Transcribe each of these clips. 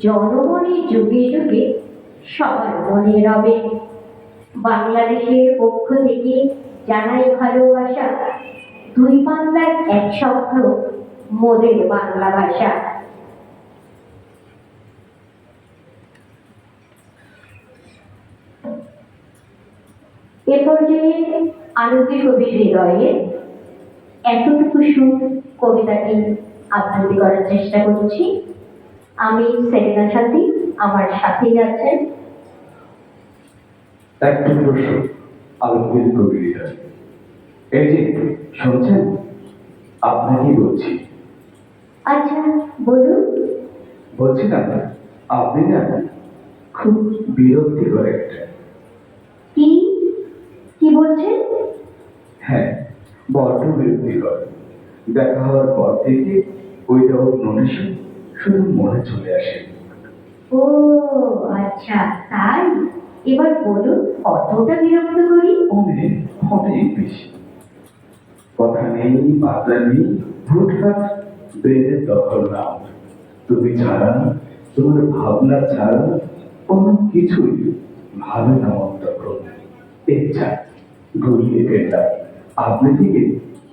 জনগণের যুগে যুগে সবার মনে রবে। বাংলাদেশের পক্ষ থেকে জানাই ভালোবাসা, দুই বাংলার এক স্বপ্ন, মোদের বাংলা ভাষা। এ পর্যায়ে আলোকে কবির হৃদয়ে এতটুকু সুর কবিতাটি আবৃত্তি করার চেষ্টা করছি। আমি সেলিনা সাথী, আমার সাথেই আছেন একটু প্রশ্ন আলোকের কবিতা। এই যে শুনছেন, আপনাকে বলছি। আচ্ছা বলুন। বলছিলাম আপনি না খুব বিরক্তিকর একটা। কি কি বলছেন? হ্যাঁ, বড্ড বিরক্তিকর। দেখা হওয়ার পর থেকে ওইটা ওর নোটিশ শুধু মনে চলে আসে। ও আচ্ছা তাই, এবার বলুন কতটা বিরক্ত করি? অনেক অনেক বেশি। কথা নেই, বার্তা নেই, হুটহাট ব্রেনের দখল নাও। তুমি ছাড়া, তোমার ভাবনা ছাড়া কোনো কিছুই ভালো না মন তখন। ইচ্ছা ঘুরিয়ে ফেললাম, আপনি থেকে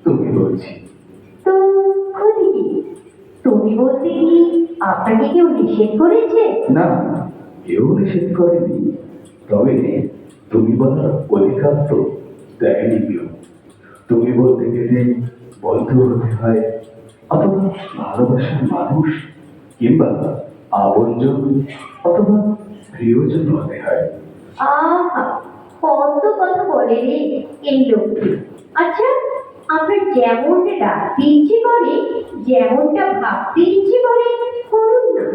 তুমি বলছি। তো ক্ষতি কি? তুমি বলতে কি আপনাকে কেউ নিষেধ করেছে? না, কেউ নিষেধ করেনি, তবে তুমি বলার অধিকার তো দেয়নি কেউ। তুমি বলতে গেলে বন্ধু হতে হয়, অথবা ভালোবাসার মানুষ, কিংবা আপনজন, অথবা প্রিয়জন হতে হয়। আহা, কত কথা বলে রে এই লোকটি। আচ্ছা, আপনার যেমনটা ডাকতে ইচ্ছে করে, যেমনটা ভাবতে ইচ্ছে করে, করুন না।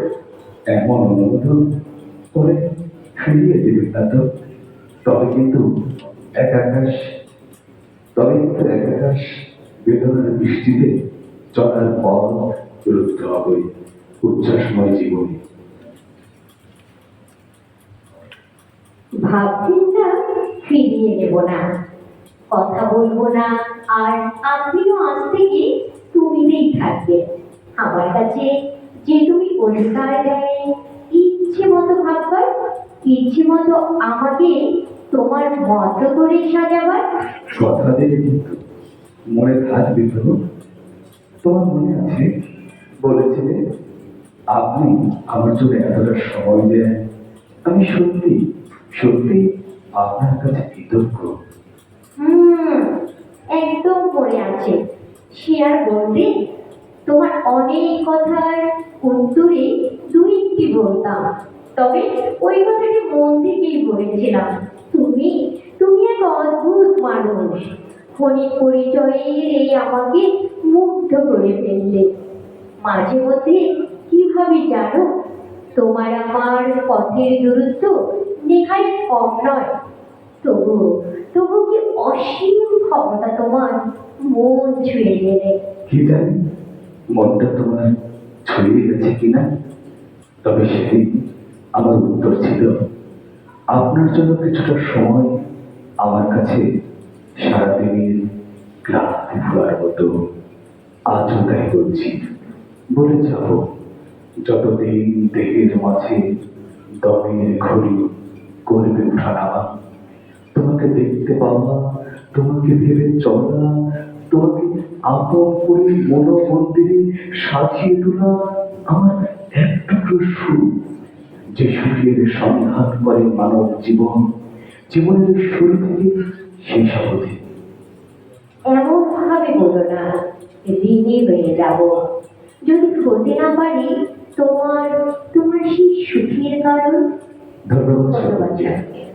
এমন অনুমোদন করে ফিরিয়ে দেবে না তো? তবে কিন্তু একাকাশ একাকাশ বেদনার বৃষ্টিতে চলার পথ রুদ্ধ হবে উচ্ছ্বাসময় জীবনে। ভাবচিন্তা ফিরিয়ে নেব না, কথা বলবো না, আর আপনিও আজ থেকে তুমিতেই থাকবে। আমার কাছে যে তুমি অধিকার দেয় ইচ্ছে মতো ভাববার, ইচ্ছে মতো আমাকে তোমার মতো করে সাজাবার। কথা দিলে কিন্তু মনে থাকবে তো? তোমার মনে আছে বলেছিলে আপনি আমার জন্য এতটা সময় দেন, আমি সত্যি সত্যি আপনার কাছে কৃতজ্ঞ। হুম, একদম পড়ে আছে। সে আর বলতে, তোমার অনেক কথার উত্তরে দুই একটি বলতাম, তবে ওই কথাটি মন থেকেই বলেছিলাম। তুমি তুমি এক অদ্ভুত মানুষ, ক্ষণিক পরিচয়ের এই আমাকে মুগ্ধ করে ফেললে। মাঝে মধ্যে কিভাবে জানো, তোমার আমার পথের দূরত্ব নেহাই কম নয়, তবু তবু কি অসীম ক্ষমতা তোমার মন ছুঁয়ে গেলে। কি জানি মনটা তোমার ছড়িয়ে গেছে কিনা, তবে সেদিন আমার উত্তর ছিল আপনার জন্য কিছুটা সময় আমার কাছে সারাদিনের ক্লান্তি ভোলার মতো। আজও তাই বলছি, বলে যাব যতদিন দেহের মাঝে দমের ঘড়ি করবে উঠানামা, তোমাকে দেখতে পাওয়া, তোমাকে ভেবে চলা, তোমাকে আপন করে মনোমন্দিরে সাজিয়ে তোলা আমার এক টুকরো সুখ, যে সুখের সন্ধান করে মানব জীবন, জীবনের শুরু থেকে শেষ অবধি। এমন ভাবে বলো না, ঋণী হয়ে যাব যদি হতে না পারি তোমার তোমার সেই সুখের কারণ। ধন্যবাদ ধন্যবাদ সবাইকে। জানাই।